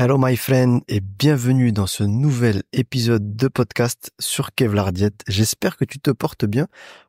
Hello my friend et bienvenue dans ce nouvel épisode de podcast sur Kevlar Diet. J'espère que tu te portes bien.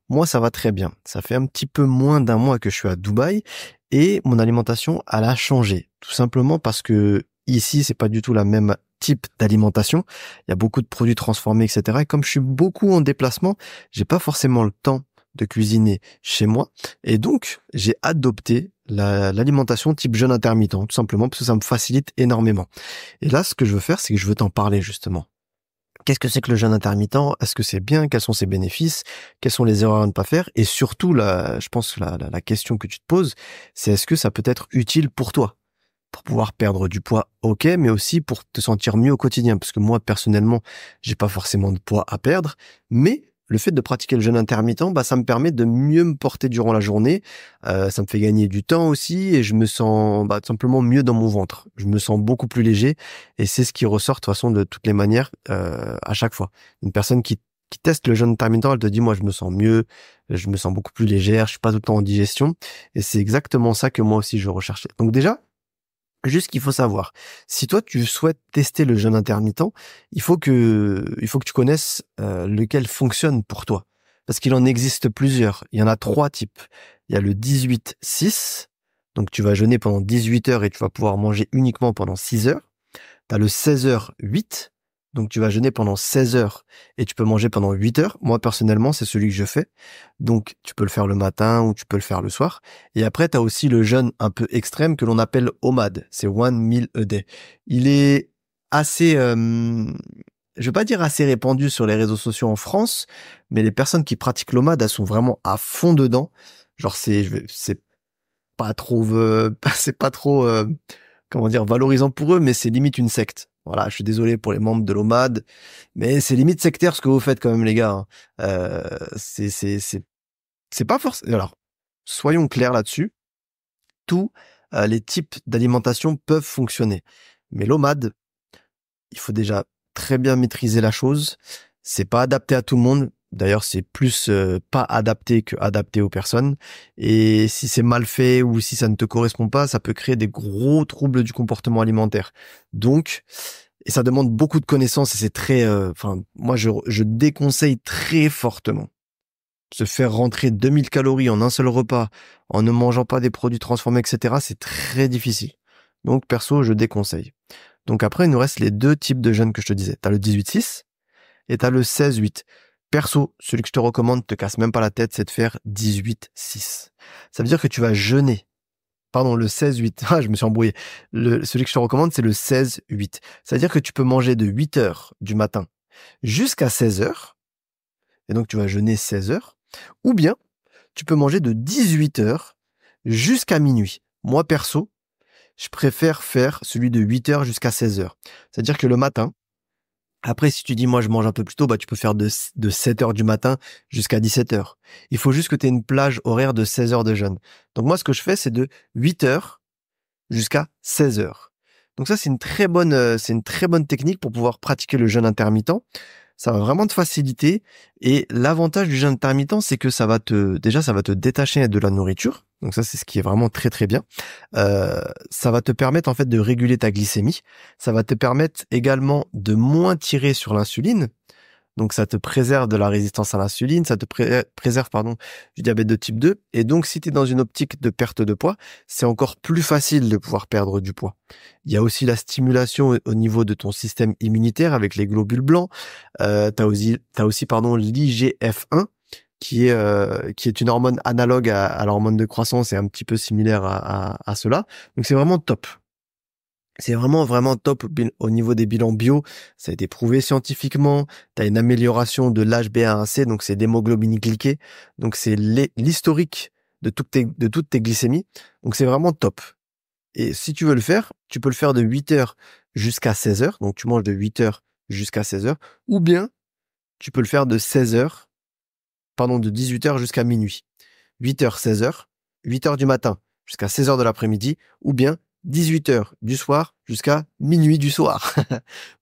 Moi ça va très bien. Ça fait un petit peu moins d'un mois que je suis à Dubaï et mon alimentation elle a changé. Tout simplement parce que ici c'est pas du tout la même type d'alimentation. Il y a beaucoup de produits transformés etc. Et comme je suis beaucoup en déplacement, j'ai pas forcément le temps de cuisiner chez moi et donc j'ai adopté l'alimentation type jeûne intermittent tout simplement parce que ça me facilite énormément. Et là ce que je veux faire c'est que je veux t'en parler justement. Qu'est-ce que c'est que le jeûne intermittent? Est-ce que c'est bien? Quels sont ses bénéfices? Quelles sont les erreurs à ne pas faire? Et surtout je pense que la question que tu te poses, c'est est-ce que ça peut être utile pour toi? Pour pouvoir perdre du poids, ok, mais aussi pour te sentir mieux au quotidien. Parce que moi, personnellement, j'ai pas forcément de poids à perdre, mais le fait de pratiquer le jeûne intermittent, ça me permet de mieux me porter durant la journée. Ça me fait gagner du temps aussi et je me sens tout simplement mieux dans mon ventre. Je me sens beaucoup plus léger et c'est ce qui ressort de toute façon de toutes les manières à chaque fois. Une personne qui teste le jeûne intermittent, elle te dit moi je me sens mieux, je me sens beaucoup plus légère, je suis pas tout le temps en digestion et c'est exactement ça que moi aussi je recherchais. Donc déjà, juste qu'il faut savoir, si toi tu souhaites tester le jeûne intermittent, il faut que tu connaisses lequel fonctionne pour toi. Parce qu'il en existe plusieurs. Il y en a trois types. Il y a le 18-6, donc tu vas jeûner pendant 18 heures et tu vas pouvoir manger uniquement pendant 6 heures. Tu as le 16h-8, donc tu vas jeûner pendant 16 heures et tu peux manger pendant 8 heures. Moi personnellement, c'est celui que je fais. Donc tu peux le faire le matin ou tu peux le faire le soir. Et après, tu as aussi le jeûne un peu extrême que l'on appelle OMAD. C'est One Meal a Day. Il est assez, je vais pas dire assez répandu sur les réseaux sociaux en France, mais les personnes qui pratiquent l'OMAD, elles sont vraiment à fond dedans. Genre c'est pas trop, c'est pas trop, comment dire, valorisant pour eux, mais c'est limite une secte. Voilà, je suis désolé pour les membres de l'OMAD, mais c'est limite sectaire ce que vous faites quand même les gars, hein. C'est pas forcément. Alors, soyons clairs là-dessus. Tous les types d'alimentation peuvent fonctionner, mais l'OMAD, il faut déjà très bien maîtriser la chose. C'est pas adapté à tout le monde. D'ailleurs, c'est plus pas adapté que adapté aux personnes. Et si c'est mal fait ou si ça ne te correspond pas, ça peut créer des gros troubles du comportement alimentaire. Donc, et ça demande beaucoup de connaissances et c'est très, moi je déconseille très fortement se faire rentrer 2000 calories en un seul repas en ne mangeant pas des produits transformés, etc. C'est très difficile. Donc perso, je déconseille. Donc après, il nous reste les deux types de jeûnes que je te disais. T'as le 18-6 et t'as le 16-8. Perso, celui que je te recommande, te casse même pas la tête, c'est de faire 18-6. Ça veut dire que tu vas jeûner. Pardon, le 16-8. Ah, je me suis embrouillé. Celui que je te recommande, c'est le 16-8. Ça veut dire que tu peux manger de 8 heures du matin jusqu'à 16 heures. Et donc, tu vas jeûner 16 heures. Ou bien, tu peux manger de 18 heures jusqu'à minuit. Moi, perso, je préfère faire celui de 8 heures jusqu'à 16 heures. C'est-à-dire que le matin, après, si tu dis, moi, je mange un peu plus tôt, tu peux faire de 7 heures du matin jusqu'à 17 heures. Il faut juste que tu aies une plage horaire de 16 heures de jeûne. Donc, moi, ce que je fais, c'est de 8 heures jusqu'à 16 heures. Donc ça, c'est une très bonne technique pour pouvoir pratiquer le jeûne intermittent. Ça va vraiment te faciliter. Et l'avantage du jeûne intermittent, c'est que ça va te détacher de la nourriture. Donc ça, c'est ce qui est vraiment très très bien. Ça va te permettre en fait de réguler ta glycémie. Ça va te permettre également de moins tirer sur l'insuline. Donc ça te préserve de la résistance à l'insuline, ça te préserve du diabète de type 2. Et donc si tu es dans une optique de perte de poids, c'est encore plus facile de pouvoir perdre du poids. Il y a aussi la stimulation au niveau de ton système immunitaire avec les globules blancs. T'as aussi l'IGF-1 qui est une hormone analogue à l'hormone de croissance et un petit peu similaire à cela. Donc c'est vraiment top. C'est vraiment, vraiment top au niveau des bilans bio. Ça a été prouvé scientifiquement. Tu as une amélioration de l'HbA1c, donc c'est l'hémoglobine glyquée. Donc c'est l'historique de toutes tes glycémies. Donc c'est vraiment top. Et si tu veux le faire, tu peux le faire de 8 heures jusqu'à 16 heures. Donc tu manges de 8 heures jusqu'à 16 heures. Ou bien, tu peux le faire de 18 heures jusqu'à minuit. 8 heures, 16 heures. 8 heures du matin jusqu'à 16 heures de l'après-midi. Ou bien 18 heures du soir jusqu'à minuit du soir.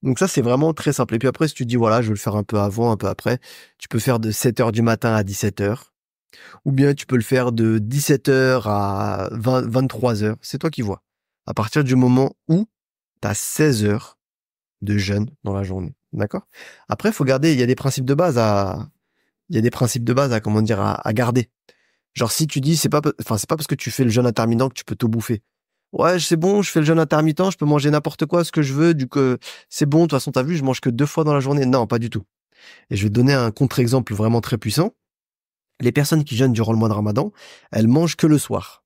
Donc ça, c'est vraiment très simple. Et puis après, si tu dis, voilà, je veux le faire un peu avant, un peu après, tu peux faire de 7 heures du matin à 17 heures. Ou bien tu peux le faire de 17 heures à 23 heures. C'est toi qui vois. À partir du moment où tu as 16 heures de jeûne dans la journée. D'accord? Après, faut garder, il y a des principes de base comment dire, à garder. Genre, si tu dis, c'est pas parce que tu fais le jeûne intermittent que tu peux tout bouffer. Ouais, c'est bon, je fais le jeûne intermittent, je peux manger n'importe quoi, ce que je veux, c'est bon, de toute façon, t'as vu, je mange que 2 fois dans la journée. Non, pas du tout. Et je vais te donner un contre-exemple vraiment très puissant. Les personnes qui jeûnent durant le mois de Ramadan, elles mangent que le soir.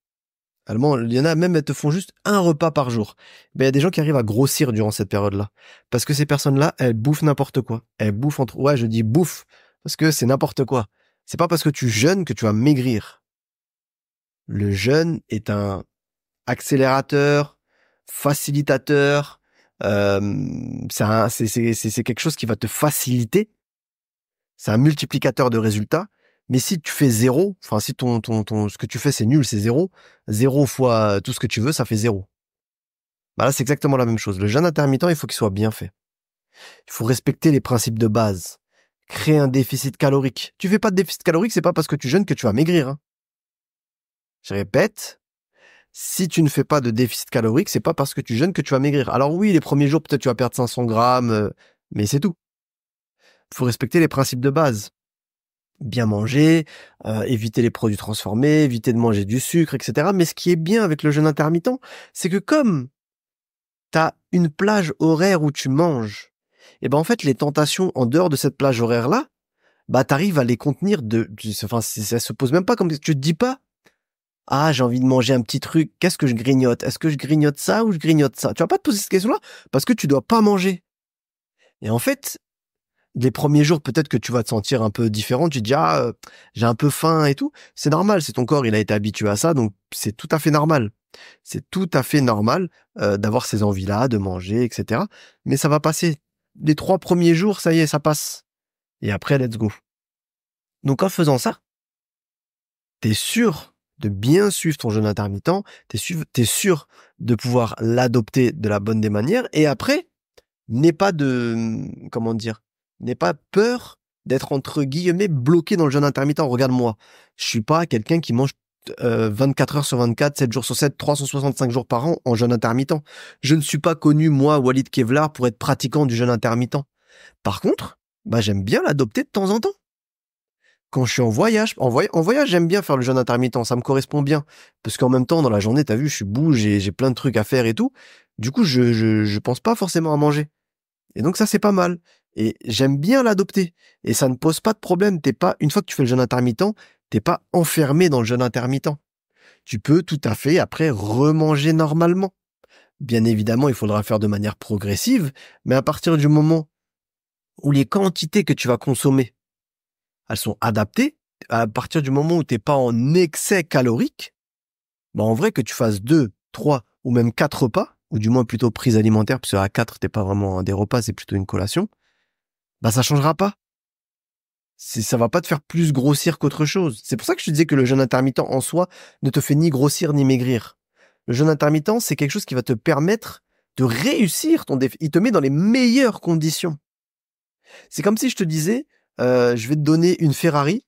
Il y en a même, elles te font juste un repas par jour. Ben, il y a des gens qui arrivent à grossir durant cette période-là. Parce que ces personnes-là, elles bouffent n'importe quoi. Elles bouffent ouais, je dis bouffe. Parce que c'est n'importe quoi. C'est pas parce que tu jeûnes que tu vas maigrir. Le jeûne est un accélérateur, facilitateur, c'est quelque chose qui va te faciliter. C'est un multiplicateur de résultats. Mais si tu fais zéro, enfin, si ce que tu fais, c'est nul, c'est zéro. Zéro fois tout ce que tu veux, ça fait zéro. Bah là, c'est exactement la même chose. Le jeûne intermittent, il faut qu'il soit bien fait. Il faut respecter les principes de base. Créer un déficit calorique. Tu fais pas de déficit calorique, c'est pas parce que tu jeûnes que tu vas maigrir, hein. Je répète, si tu ne fais pas de déficit calorique, c'est pas parce que tu jeûnes que tu vas maigrir. Alors oui, les premiers jours, peut-être tu vas perdre 500 grammes, mais c'est tout. Il faut respecter les principes de base. Bien manger, éviter les produits transformés, éviter de manger du sucre, etc. Mais ce qui est bien avec le jeûne intermittent, c'est que comme tu as une plage horaire où tu manges, et ben en fait les tentations en dehors de cette plage horaire là, bah t'arrives à les contenir enfin ça se pose même pas comme tu te dis pas ah j'ai envie de manger un petit truc, qu'est-ce que je grignote? Est-ce que je grignote ça ou je grignote ça? Tu vas pas te poser cette question là parce que tu dois pas manger. Et en fait, les premiers jours, peut-être que tu vas te sentir un peu différent. Tu te dis, j'ai un peu faim et tout. C'est normal, c'est ton corps, il a été habitué à ça, donc c'est tout à fait normal. C'est tout à fait normal d'avoir ces envies-là, de manger, etc. Mais ça va passer. Les 3 premiers jours, ça y est, ça passe. Et après, let's go. Donc en faisant ça, t'es sûr de bien suivre ton jeûne intermittent, t'es sûr de pouvoir l'adopter de la bonne des manières, et après, n'aie pas comment dire, n'aie pas peur d'être entre guillemets bloqué dans le jeûne intermittent. Regarde-moi, je suis pas quelqu'un qui mange 24 heures sur 24, 7 jours sur 7, 365 jours par an en jeûne intermittent. Je ne suis pas connu, moi, Walid Kevlar, pour être pratiquant du jeûne intermittent. Par contre, bah, j'aime bien l'adopter de temps en temps. Quand je suis en voyage, en voyage, j'aime bien faire le jeûne intermittent, ça me correspond bien. Parce qu'en même temps, dans la journée, t'as vu, je suis bouge, j'ai plein de trucs à faire et tout. Du coup, je pense pas forcément à manger. Et donc ça, c'est pas mal. Et j'aime bien l'adopter. Et ça ne pose pas de problème. Une fois que tu fais le jeûne intermittent, t'es pas enfermé dans le jeûne intermittent. Tu peux tout à fait après remanger normalement. Bien évidemment, il faudra faire de manière progressive, mais à partir du moment où les quantités que tu vas consommer, elles sont adaptées, à partir du moment où t'es pas en excès calorique, bah en vrai que tu fasses 2, 3 ou même 4 repas, ou du moins plutôt prise alimentaire, parce qu'à 4, t'es pas vraiment des repas, c'est plutôt une collation, bah ça changera pas. Ça va pas te faire plus grossir qu'autre chose. C'est pour ça que je te disais que le jeûne intermittent en soi ne te fait ni grossir ni maigrir. Le jeûne intermittent, c'est quelque chose qui va te permettre de réussir ton défi. Il te met dans les meilleures conditions. C'est comme si je te disais, je vais te donner une Ferrari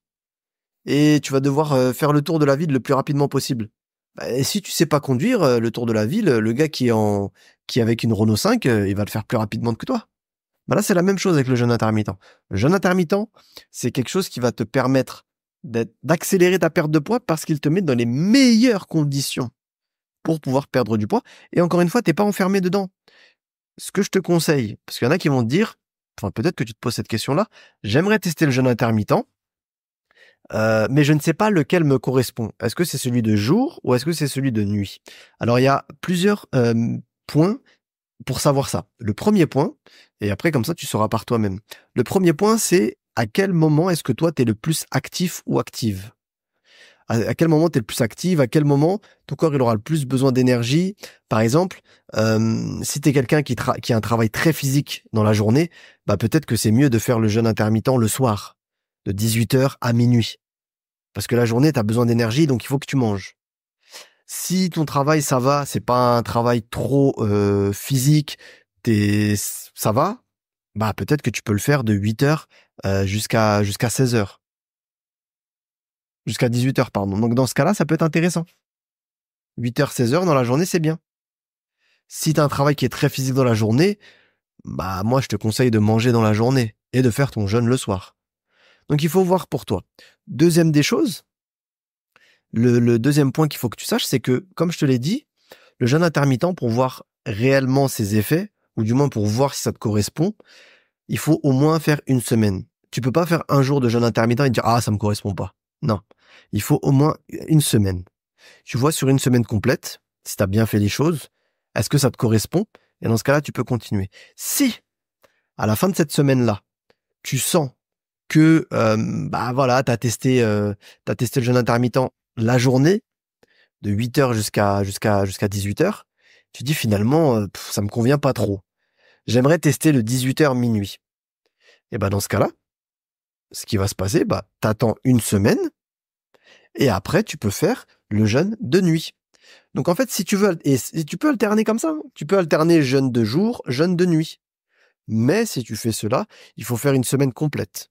et tu vas devoir faire le tour de la ville le plus rapidement possible. Bah, et si tu sais pas conduire le tour de la ville, le gars qui est avec une Renault 5, il va le faire plus rapidement que toi. Bah là, c'est la même chose avec le jeûne intermittent. Le jeûne intermittent, c'est quelque chose qui va te permettre d'accélérer ta perte de poids parce qu'il te met dans les meilleures conditions pour pouvoir perdre du poids. Et encore une fois, t'es pas enfermé dedans. Ce que je te conseille, parce qu'il y en a qui vont te dire, enfin peut-être que tu te poses cette question-là, j'aimerais tester le jeûne intermittent, mais je ne sais pas lequel me correspond. Est-ce que c'est celui de jour ou est-ce que c'est celui de nuit? Alors il y a plusieurs points pour savoir ça. Le premier point, et après comme ça tu sauras par toi-même. Le premier point, c'est à quel moment est-ce que toi t'es le plus actif ou active? À quel moment t'es le plus active? À quel moment ton corps il aura le plus besoin d'énergie? Par exemple, si t'es quelqu'un qui a un travail très physique dans la journée, bah peut-être que c'est mieux de faire le jeûne intermittent le soir, de 18h à minuit. Parce que la journée, t'as besoin d'énergie, donc il faut que tu manges. Si ton travail, ça va, c'est pas un travail trop physique, ça va, bah peut-être que tu peux le faire de 8h jusqu'à 16h. Jusqu'à 18h, pardon. Donc dans ce cas-là, ça peut être intéressant. 8h, 16h dans la journée, c'est bien. Si tu as un travail qui est très physique dans la journée, bah moi je te conseille de manger dans la journée et de faire ton jeûne le soir. Donc il faut voir pour toi. Deuxième des choses, le deuxième point qu'il faut que tu saches, c'est que, comme je te l'ai dit, le jeûne intermittent, pour voir réellement ses effets, ou du moins pour voir si ça te correspond, il faut au moins faire une semaine. Tu peux pas faire un jour de jeûne intermittent et dire « Ah, ça me correspond pas ». Non, il faut au moins une semaine. Tu vois, sur une semaine complète, si tu as bien fait les choses, est-ce que ça te correspond? Et dans ce cas-là, tu peux continuer. Si, à la fin de cette semaine-là, tu sens que bah voilà, t'as testé le jeûne intermittent la journée, de 8h jusqu'à 18h, tu dis finalement, ça me convient pas trop. J'aimerais tester le 18h minuit. Et ben dans ce cas-là, ce qui va se passer, bah t'attends une semaine et après tu peux faire le jeûne de nuit. Donc en fait, si tu veux, et tu peux alterner comme ça, hein. Tu peux alterner jeûne de jour, jeûne de nuit. Mais si tu fais cela, il faut faire une semaine complète.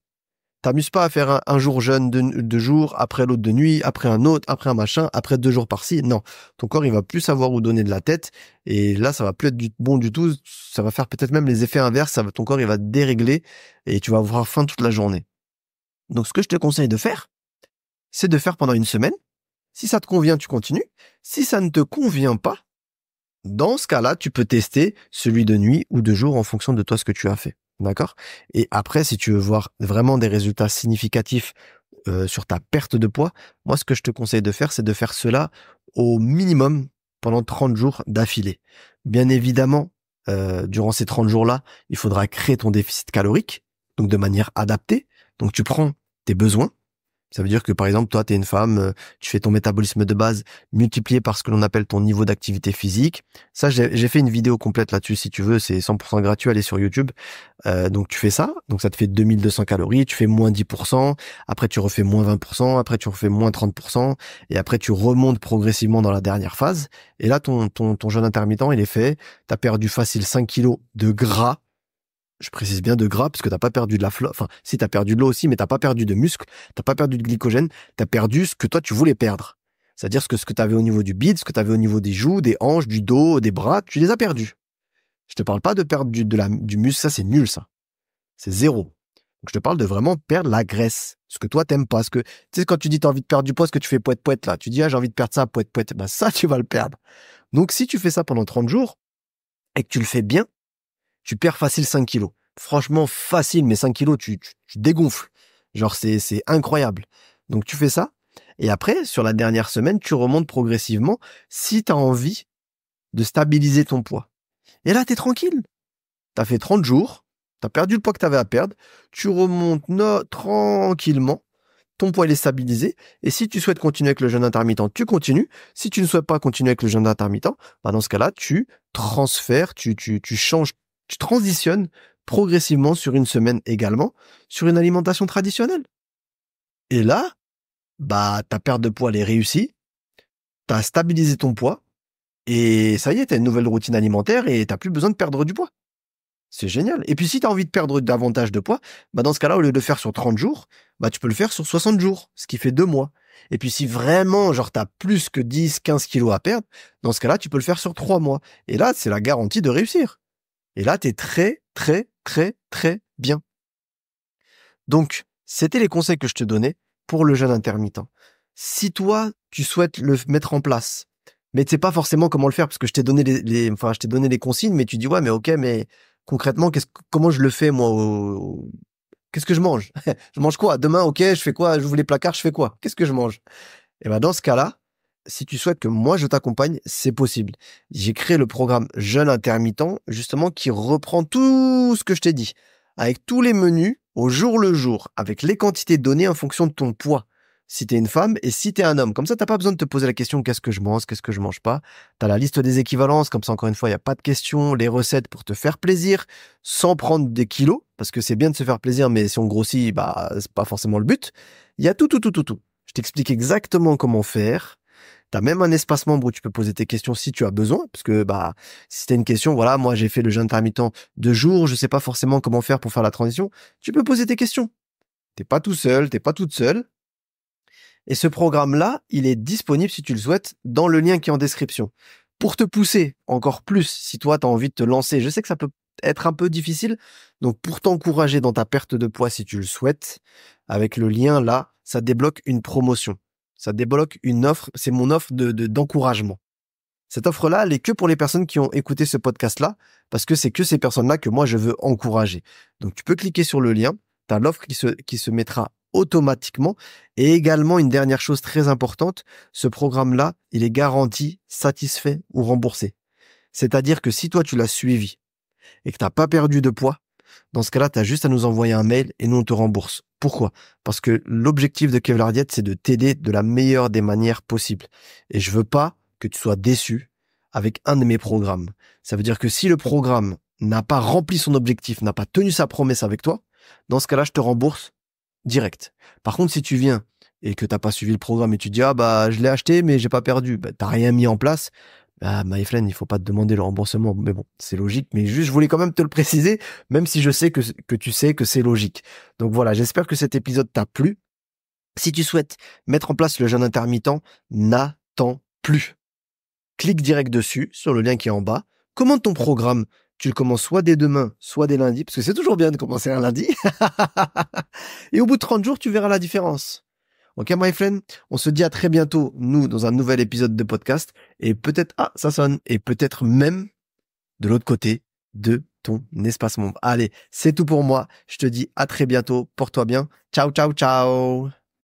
T'amuses pas à faire un jour jeûne de jour, après l'autre de nuit, après un autre, après un machin, après 2 jours par-ci. Non. Ton corps, il va plus savoir où donner de la tête. Et là, ça va plus être bon du tout. Ça va faire peut-être même les effets inverses. Ton corps, il va dérégler et tu vas avoir faim toute la journée. Donc, ce que je te conseille de faire, c'est de faire pendant une semaine. Si ça te convient, tu continues. Si ça ne te convient pas, dans ce cas-là, tu peux tester celui de nuit ou de jour en fonction de toi ce que tu as fait. D'accord? Et après, si tu veux voir vraiment des résultats significatifs sur ta perte de poids, moi, ce que je te conseille de faire, c'est de faire cela au minimum pendant 30 jours d'affilée. Bien évidemment, durant ces 30 jours-là, il faudra créer ton déficit calorique, donc de manière adaptée. Donc, tu prends tes besoins. Ça veut dire que, par exemple, toi, tu es une femme, tu fais ton métabolisme de base multiplié par ce que l'on appelle ton niveau d'activité physique. Ça, j'ai fait une vidéo complète là-dessus, si tu veux, c'est 100% gratuit, allez sur YouTube. Donc, tu fais ça, donc ça te fait 2200 calories, tu fais moins 10%, après tu refais moins 20%, après tu refais moins 30%, et après tu remontes progressivement dans la dernière phase. Et là, ton jeûne intermittent, il est fait, tu as perdu facile 5 kilos de gras. Je précise bien de gras parce que t'as pas perdu de la flotte. Enfin, si t'as perdu de l'eau aussi, mais t'as pas perdu de muscle, t'as pas perdu de glycogène, t'as perdu ce que toi tu voulais perdre. C'est-à-dire ce que t'avais au niveau du bide, ce que t'avais au niveau des joues, des hanches, du dos, des bras, tu les as perdus. Je te parle pas de perdre du muscle, ça c'est nul ça. C'est zéro. Donc je te parle de vraiment perdre la graisse. Ce que toi t'aimes pas. Ce que, tu sais, quand tu dis t'as envie de perdre du poids, ce que tu fais poète là. Tu dis, ah, j'ai envie de perdre ça, poète. Ben ça, tu vas le perdre. Donc si tu fais ça pendant 30 jours et que tu le fais bien, tu perds facile 5 kilos. Franchement, facile, mais 5 kilos, tu dégonfles. Genre, c'est incroyable. Donc, tu fais ça. Et après, sur la dernière semaine, tu remontes progressivement si tu as envie de stabiliser ton poids. Et là, tu es tranquille. Tu as fait 30 jours. Tu as perdu le poids que tu avais à perdre. Tu remontes tranquillement. Ton poids, il est stabilisé. Et si tu souhaites continuer avec le jeûne intermittent, tu continues. Si tu ne souhaites pas continuer avec le jeûne intermittent, bah dans ce cas-là, tu transfères, tu changes, tu transitionnes progressivement sur une semaine également sur une alimentation traditionnelle. Et là, bah, ta perte de poids, elle est réussie. Tu as stabilisé ton poids. Et ça y est, tu as une nouvelle routine alimentaire et tu n'as plus besoin de perdre du poids. C'est génial. Et puis, si tu as envie de perdre davantage de poids, bah, dans ce cas-là, au lieu de le faire sur 30 jours, bah, tu peux le faire sur 60 jours, ce qui fait 2 mois. Et puis, si vraiment, genre, tu as plus que 10, 15 kilos à perdre, dans ce cas-là, tu peux le faire sur 3 mois. Et là, c'est la garantie de réussir. Et là, tu es très, très, très, très bien. Donc, c'était les conseils que je te donnais pour le jeûne intermittent. Si toi, tu souhaites le mettre en place, mais tu sais pas forcément comment le faire, parce que je t'ai donné je t'ai donné les consignes, mais tu dis, ouais, mais ok, mais concrètement, comment je le fais, moi, qu'est-ce que je mange? Je mange quoi? Demain, ok, je fais quoi? J'ouvre les placards, je fais quoi? Qu'est-ce que je mange? Et ben, dans ce cas-là, si tu souhaites que moi je t'accompagne, c'est possible. J'ai créé le programme Jeûne intermittent, justement, qui reprend tout ce que je t'ai dit, avec tous les menus au jour le jour, avec les quantités données en fonction de ton poids. Si t'es une femme et si t'es un homme. Comme ça, t'as pas besoin de te poser la question qu'est-ce que je mange pas. T'as la liste des équivalences, comme ça, encore une fois, il n'y a pas de question, les recettes pour te faire plaisir, sans prendre des kilos, parce que c'est bien de se faire plaisir, mais si on grossit, bah, c'est pas forcément le but. Il y a tout. Je t'explique exactement comment faire. T'as même un espace membre où tu peux poser tes questions si tu as besoin, parce que bah si t'as une question, voilà, moi j'ai fait le jeûne intermittent 2 jours, je sais pas forcément comment faire pour faire la transition, tu peux poser tes questions. T'es pas tout seul, t'es pas toute seule. Et ce programme-là, il est disponible si tu le souhaites dans le lien qui est en description. Pour te pousser encore plus, si toi, tu as envie de te lancer, je sais que ça peut être un peu difficile, donc pour t'encourager dans ta perte de poids, si tu le souhaites, avec le lien là, ça débloque une promotion. Ça débloque une offre, c'est mon offre d'encouragement. Cette offre-là, elle est que pour les personnes qui ont écouté ce podcast-là, parce que c'est que ces personnes-là que moi, je veux encourager. Donc, tu peux cliquer sur le lien, tu as l'offre qui se mettra automatiquement. Et également, une dernière chose très importante, ce programme-là, il est garanti, satisfait ou remboursé. C'est-à-dire que si toi, tu l'as suivi et que tu n'as pas perdu de poids, dans ce cas-là, tu as juste à nous envoyer un mail et nous, on te rembourse. Pourquoi? Parce que l'objectif de Kevlar Diet, c'est de t'aider de la meilleure des manières possibles. Et je veux pas que tu sois déçu avec un de mes programmes. Ça veut dire que si le programme n'a pas rempli son objectif, n'a pas tenu sa promesse avec toi, dans ce cas-là, je te rembourse direct. Par contre, si tu viens et que t'as pas suivi le programme et tu dis, ah bah, je l'ai acheté, mais j'ai pas perdu, bah, t'as rien mis en place, bah, Maïflen, il faut pas te demander le remboursement. Mais bon, c'est logique, mais juste, je voulais quand même te le préciser, même si je sais que tu sais que c'est logique. Donc voilà, j'espère que cet épisode t'a plu. Si tu souhaites mettre en place le jeûne intermittent, n'attends plus. Clique direct dessus, sur le lien qui est en bas. Commande ton programme. Tu le commences soit dès demain, soit dès lundi, parce que c'est toujours bien de commencer un lundi. Et au bout de 30 jours, tu verras la différence. Ok, my friend? On se dit à très bientôt, nous, dans un nouvel épisode de podcast. Et peut-être, ça sonne. Et peut-être même de l'autre côté de ton espace membre. Allez, c'est tout pour moi. Je te dis à très bientôt. Porte-toi bien. Ciao, ciao, ciao.